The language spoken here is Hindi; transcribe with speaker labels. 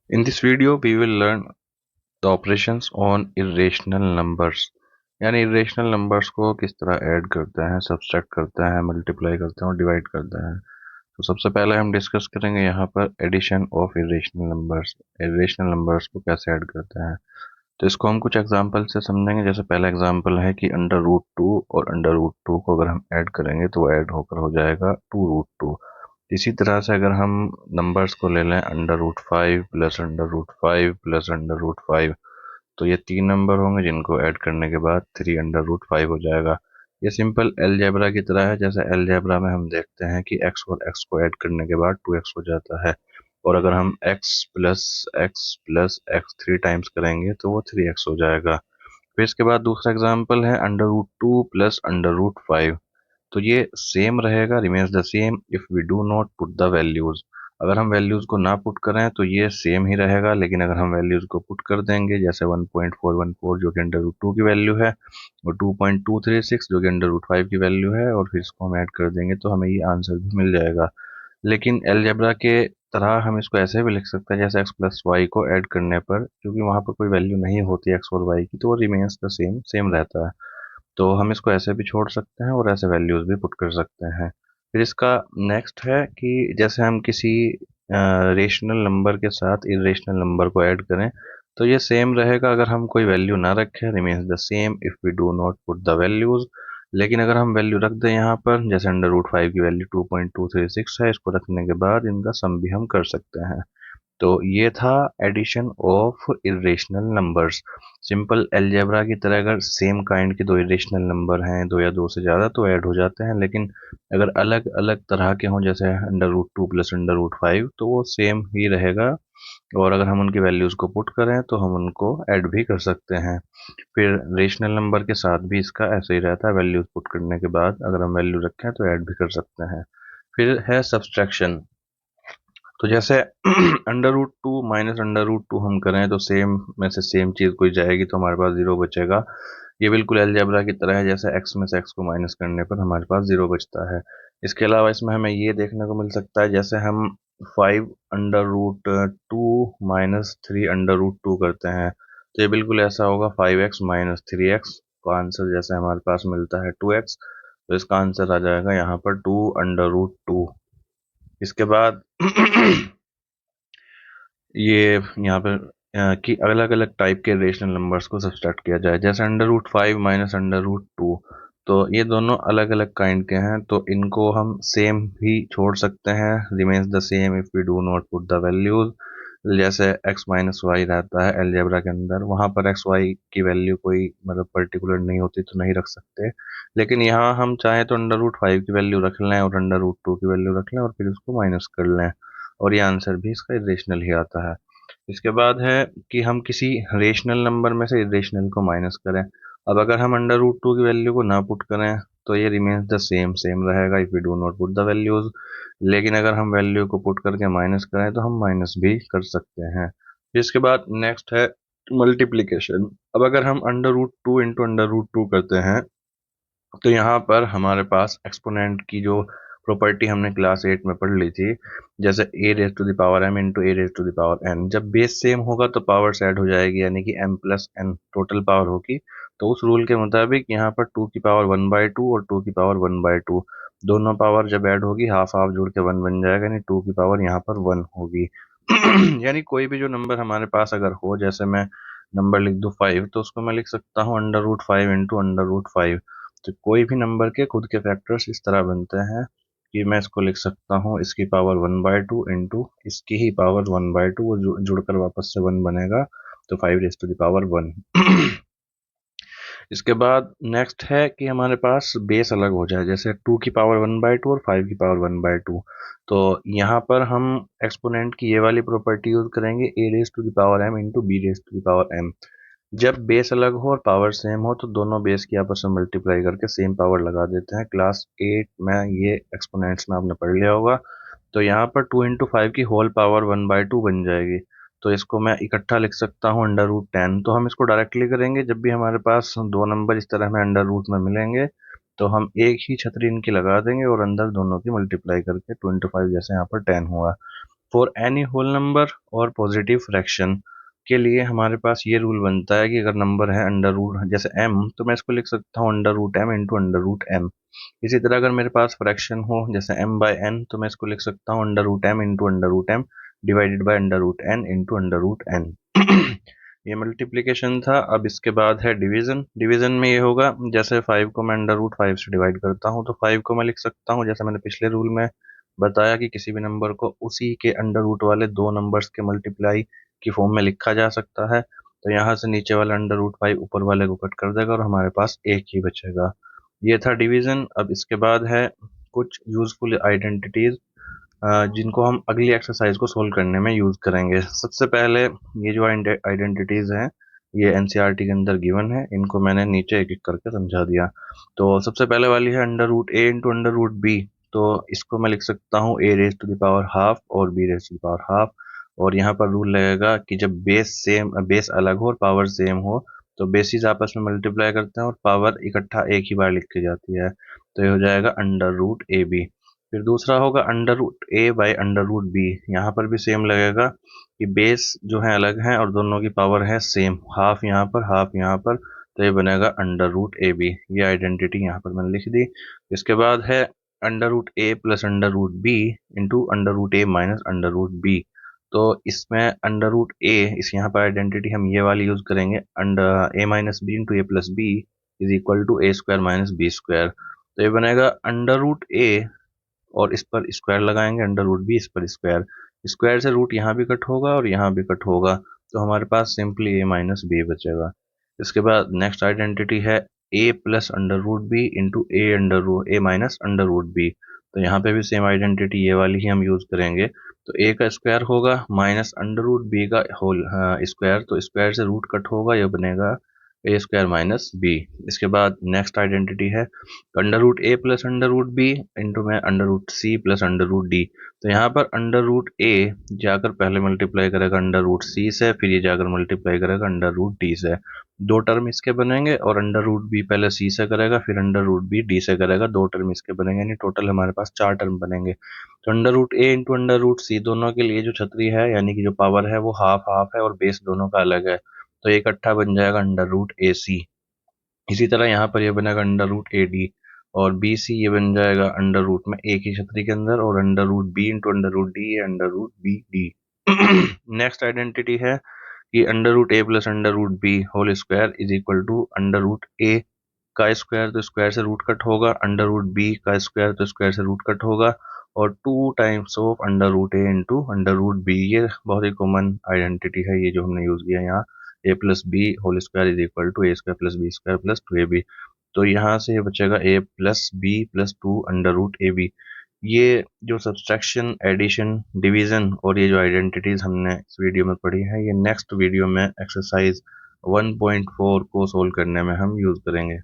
Speaker 1: In this video, we will learn the operations on irrational numbers. यानी irrational numbers को किस तरह ऐड करते हैं, सब्सट्रैक्ट करते हैं, मल्टीप्लाई करते हैं और डिवाइड करते हैं। तो सबसे पहले हम डिस्कस करेंगे यहाँ पर addition of irrational numbers. Irrational numbers को कैसे ऐड करते हैं, तो इसको हम कुछ एग्जांपल से समझेंगे। जैसे पहला एग्जांपल है कि अंडर रूट 2 और अंडर रूट 2 को अगर हम ऐड करेंगे तो वो ऐड होकर हो जाएगा 2√2। इसी तरह से अगर हम नंबर्स को ले लें under root 5 plus under root 5 plus under root 5, तो ये 3 नंबर होंगे जिनको ऐड करने के बाद 3√5 हो जाएगा। ये सिंपल अलजेब्रा की तरह है। जैसे अलजेब्रा में हम देखते हैं कि x और x को ऐड करने के बाद 2x हो जाता है, और अगर हम x प्लस एक्स 3 टाइम्स करेंगे तो वो 3x हो जाएगा। फिर इसके बाद दूसरा एग्जाम्पल है under root 2 plus under root 5। तो ये सेम रहेगा, remains the same if we do not put the values. अगर हम वैल्यूज को ना पुट करें तो ये सेम ही रहेगा, लेकिन अगर हम वैल्यूज को पुट कर देंगे, जैसे 1.414 जो कि अंडर रूट 2 की वैल्यू है, और 2.236 जो कि अंडर रूट 5 की वैल्यू है, और फिर इसको हम ऐड कर देंगे तो हमें ये आंसर भी मिल जाएगा। लेकिन अलजेब्रा के तरह हम इसको ऐसे भी लिख सकते हैं, जैसे x प्लस वाई को ऐड करने पर, क्योंकि वहां पर कोई वैल्यू नहीं होती x और y की, तो वो रिमेन्स द सेम सेम रहता है। तो हम इसको ऐसे भी छोड़ सकते हैं और ऐसे वैल्यूज भी पुट कर सकते हैं। फिर इसका नेक्स्ट है कि जैसे हम किसी रेशनल नंबर के साथ इरेशनल नंबर को ऐड करें तो ये सेम रहेगा अगर हम कोई वैल्यू ना रखें, remains the same if we do not put the values. लेकिन अगर हम वैल्यू रख दें यहाँ पर, जैसे अंडर रूट 5 की वैल्यू 2.236 है, इसको रखने के बाद इनका सम भी हम कर सकते हैं। तो ये था addition of irrational numbers. Simple algebra की तरह अगर सेम काइंड के दो इरेशनल नंबर हैं, दो या दो से ज़्यादा, तो ऐड हो जाते हैं। लेकिन अगर अलग अलग तरह के हों, जैसे under root 2 plus under root 5, तो वो सेम ही रहेगा, और अगर हम उनकी वैल्यूज़ को पुट करें तो हम उनको ऐड भी कर सकते हैं। फिर रेशनल नंबर के साथ भी इसका ऐसे ही रहता है, वैल्यूज़ पुट करने के बाद अगर हम वैल्यू रखें तो ऐड भी कर सकते हैं। फिर है सब्सट्रैक्शन। तो जैसे under root 2 minus under root 2 हम करें तो सेम में से सेम चीज़ कोई जाएगी तो हमारे पास जीरो बचेगा। ये बिल्कुल अलजेब्रा की तरह है, जैसे एक्स में से एक्स को माइनस करने पर हमारे पास जीरो बचता है। इसके अलावा इसमें हमें ये देखने को मिल सकता है, जैसे हम 5 under root 2 minus 3 under root 2 करते हैं, तो ये बिल्कुल ऐसा होगा 5x माइनस 3x। तो आंसर जैसे हमारे पास मिलता है 2x, तो इसका आंसर आ जाएगा यहाँ पर 2 अंडर रूट 2। इसके बाद ये यहाँ पर कि अलग अलग टाइप के रेशनल नंबर्स को सब्सट्रैक्ट किया जाए, जैसे under root 5 minus under root 2। तो ये दोनों अलग अलग काइंड के हैं, तो इनको हम सेम भी छोड़ सकते हैं, remains the same if we do not put the values. जैसे x माइनस वाई रहता है अलजेब्रा के अंदर, वहाँ पर एक्स वाई की वैल्यू कोई मतलब पर्टिकुलर नहीं होती तो नहीं रख सकते। लेकिन यहाँ हम चाहें तो अंडर रूट 5 की वैल्यू रख लें और अंडर रूट 2 की वैल्यू रख लें और फिर उसको माइनस कर लें, और ये आंसर भी इसका इरेशनल ही आता है। इसके बाद है कि हम किसी रेशनल नंबर में से इरेशनल को माइनस करें। अब अगर हम अंडर रूट 2 की वैल्यू को ना पुट करें तो ये रिमेन्स द सेम सेम रहेगा if we do not put the values. लेकिन अगर हम वैल्यू को पुट करके माइनस करें तो हम माइनस भी कर सकते हैं। इसके बाद नेक्स्ट है मल्टीप्लीकेशन। अब अगर हम under root 2 into under root 2 करते हैं, तो यहाँ पर हमारे पास एक्सपोनेंट की जो प्रॉपर्टी हमने क्लास 8 में पढ़ ली थी, जैसे A raise to the power m into A raise to the power n, जब बेस सेम होगा तो पावर्स ऐड हो जाएगी, यानी कि m plus n total power होगी। तो उस रूल के मुताबिक यहाँ पर 2 की पावर 1/2 और 2 की पावर 1/2 दोनों पावर जब ऐड होगी, हाफ हाफ जुड़ के 1 बन जाएगा, यानी 2 की पावर यहाँ पर 1 होगी। यानी कोई भी जो नंबर हमारे पास अगर हो, जैसे मैं नंबर लिख दूँ 5, तो उसको मैं लिख सकता हूँ under root 5 into under root 5। तो कोई भी नंबर के खुद के फैक्टर्स इस तरह बनते हैं कि मैं इसको लिख सकता हूँ इसकी पावर 1/2 इंटू इसकी ही पावर 1/2, वो जुड़कर वापस से 1 बनेगा, तो 5 रेज टू द पावर 1। इसके बाद नेक्स्ट है कि हमारे पास बेस अलग हो जाए, जैसे 2 की पावर 1/2 और 5 की पावर 1/2। तो यहाँ पर हम एक्सपोनेंट की ये वाली प्रॉपर्टी यूज करेंगे, A raise to the power m into B raise to the power m। जब बेस अलग हो और पावर सेम हो तो दोनों बेस की आपस में मल्टीप्लाई करके सेम पावर लगा देते हैं। क्लास 8 में ये एक्सपोनेंट्स में आपने पढ़ लिया होगा। तो यहाँ पर 2 इंटू 5 की होल पावर 1/2 बन जाएगी। तो इसको मैं इकट्ठा लिख सकता हूँ अंडर रूट 10। तो हम इसको डायरेक्टली करेंगे, जब भी हमारे पास दो नंबर इस तरह में अंडर रूट में मिलेंगे तो हम एक ही छतरी इनकी लगा देंगे और अंदर दोनों की मल्टीप्लाई करके 2 इंटू 5 जैसे यहाँ पर 10 हुआ। फॉर एनी होल नंबर और पॉजिटिव फ्रैक्शन के लिए हमारे पास ये रूल बनता है कि अगर नंबर है अंडर रूट जैसे m, तो मैं इसको लिख सकता हूँ under root m into under root m। इसी तरह अगर मेरे पास फ्रैक्शन हो जैसे m बाई n, तो मैं इसको लिख सकता हूँ under root m into under root m divided by under root n into under root n। ये मल्टीप्लिकेशन था। अब इसके बाद है डिवीजन। डिवीजन में ये होगा जैसे 5 को मैं अंडर रूट 5 से डिवाइड करता हूँ, तो 5 को मैं लिख सकता हूँ जैसे मैंने पिछले रूल में बताया कि किसी भी नंबर को उसी के अंडर रूट वाले दो नंबर्स के मल्टीप्लाई की फॉर्म में लिखा जा सकता है। तो यहाँ से नीचे वाला अंडर रूट 5 ऊपर वाले को कट कर देगा और हमारे पास एक ही बचेगा। ये था डिवीजन। अब इसके बाद है कुछ यूजफुल आइडेंटिटीज जिनको हम अगली एक्सरसाइज को सोल्व करने में यूज करेंगे। सबसे पहले ये जो आइडेंटिटीज हैं ये एनसीईआरटी के अंदर गिवन है, इनको मैंने नीचे एक एक करके समझा दिया। तो सबसे पहले वाली है under root A into under root B. तो इसको मैं लिख सकता हूँ A raise to the power half और B raise to the power half. और यहाँ पर रूल लगेगा कि जब बेस अलग हो और पावर सेम हो तो बेसिस आपस में मल्टीप्लाई करते हैं और पावर इकट्ठा एक ही बार लिखी जाती है। तो ये हो जाएगा अंडर रूट ए बी। फिर दूसरा होगा under root a by under root b. यहाँ पर भी सेम लगेगा कि बेस जो है अलग है और दोनों की पावर है सेम, हाफ यहाँ पर हाफ यहाँ पर, तो ये बनेगा अंडर रूट ए बी। ये आइडेंटिटी यहाँ पर मैंने लिख दी। इसके बाद है under root A plus under root B into under root A minus under root B. तो इसमें अंडर रूट ए, इस यहाँ पर आइडेंटिटी हम ये वाली यूज करेंगे, under a minus b into a plus b is equal to A square minus b square. तो ये बनेगा अंडर रूट ए और इस पर स्क्वायर लगाएंगे अंडर रूट बी, इस पर स्क्वायर, स्क्वायर से रूट यहाँ भी कट होगा और यहाँ भी कट होगा, तो हमारे पास सिंपली ए माइनस बी बचेगा। इसके बाद नेक्स्ट आइडेंटिटी है A plus under root B into A under root A minus under root B. तो यहाँ पे भी सेम आइडेंटिटी ये वाली ही हम यूज करेंगे। तो ए का स्क्वायर होगा माइनस अंडर रूट बी का होल स्क्वायर, तो स्क्वायर से रूट कट होगा, ये बनेगा ए स्क्वायर माइनस बी। इसके बाद नेक्स्ट आइडेंटिटी है under root A plus under root B into में under root C plus under root D. तो यहाँ पर अंडर रूट ए जाकर पहले मल्टीप्लाई करेगा अंडर रूट सी से, फिर ये जाकर मल्टीप्लाई करेगा अंडर रूट डी से, दो टर्म इसके बनेंगे। और अंडर रूट बी पहले सी से करेगा फिर अंडर रूट बी डी से करेगा, दो टर्म इसके बनेंगे, यानी टोटल हमारे पास चार टर्म बनेंगे। तो under root A into under root सी दोनों के लिए जो छतरी है यानी कि जो पावर है वो हाफ हाफ है और बेस दोनों का अलग है, तो ये इकट्ठा बन जाएगा अंडर रूट ए सी। इसी तरह यहाँ पर ये बनेगा अंडर रूट ए डी और बी सी, ये बन जाएगा अंडर रूट में एक ही छतरी के अंदर, और under root B into under root D under root B D. Next identity है कि under root A plus under root B whole square is equal to under root A का स्क्वायर, तो स्क्वायर से रूट कट होगा, अंडर रूट बी का स्क्वायर, तो स्क्वायर से रूट कट होगा, और two times of under root A into under root B. ये बहुत ही कॉमन आइडेंटिटी है ये जो हमने यूज किया यहाँ, A plus B whole square is equal to A square plus B square plus two A B. तो यहाँ से ये बचेगा A plus B plus two under root A B. ये जो सब्सट्रैक्शन एडिशन डिवीजन और ये जो आइडेंटिटीज हमने इस वीडियो में पढ़ी है, ये नेक्स्ट वीडियो में एक्सरसाइज 1.4 को सोल्व करने में हम यूज करेंगे।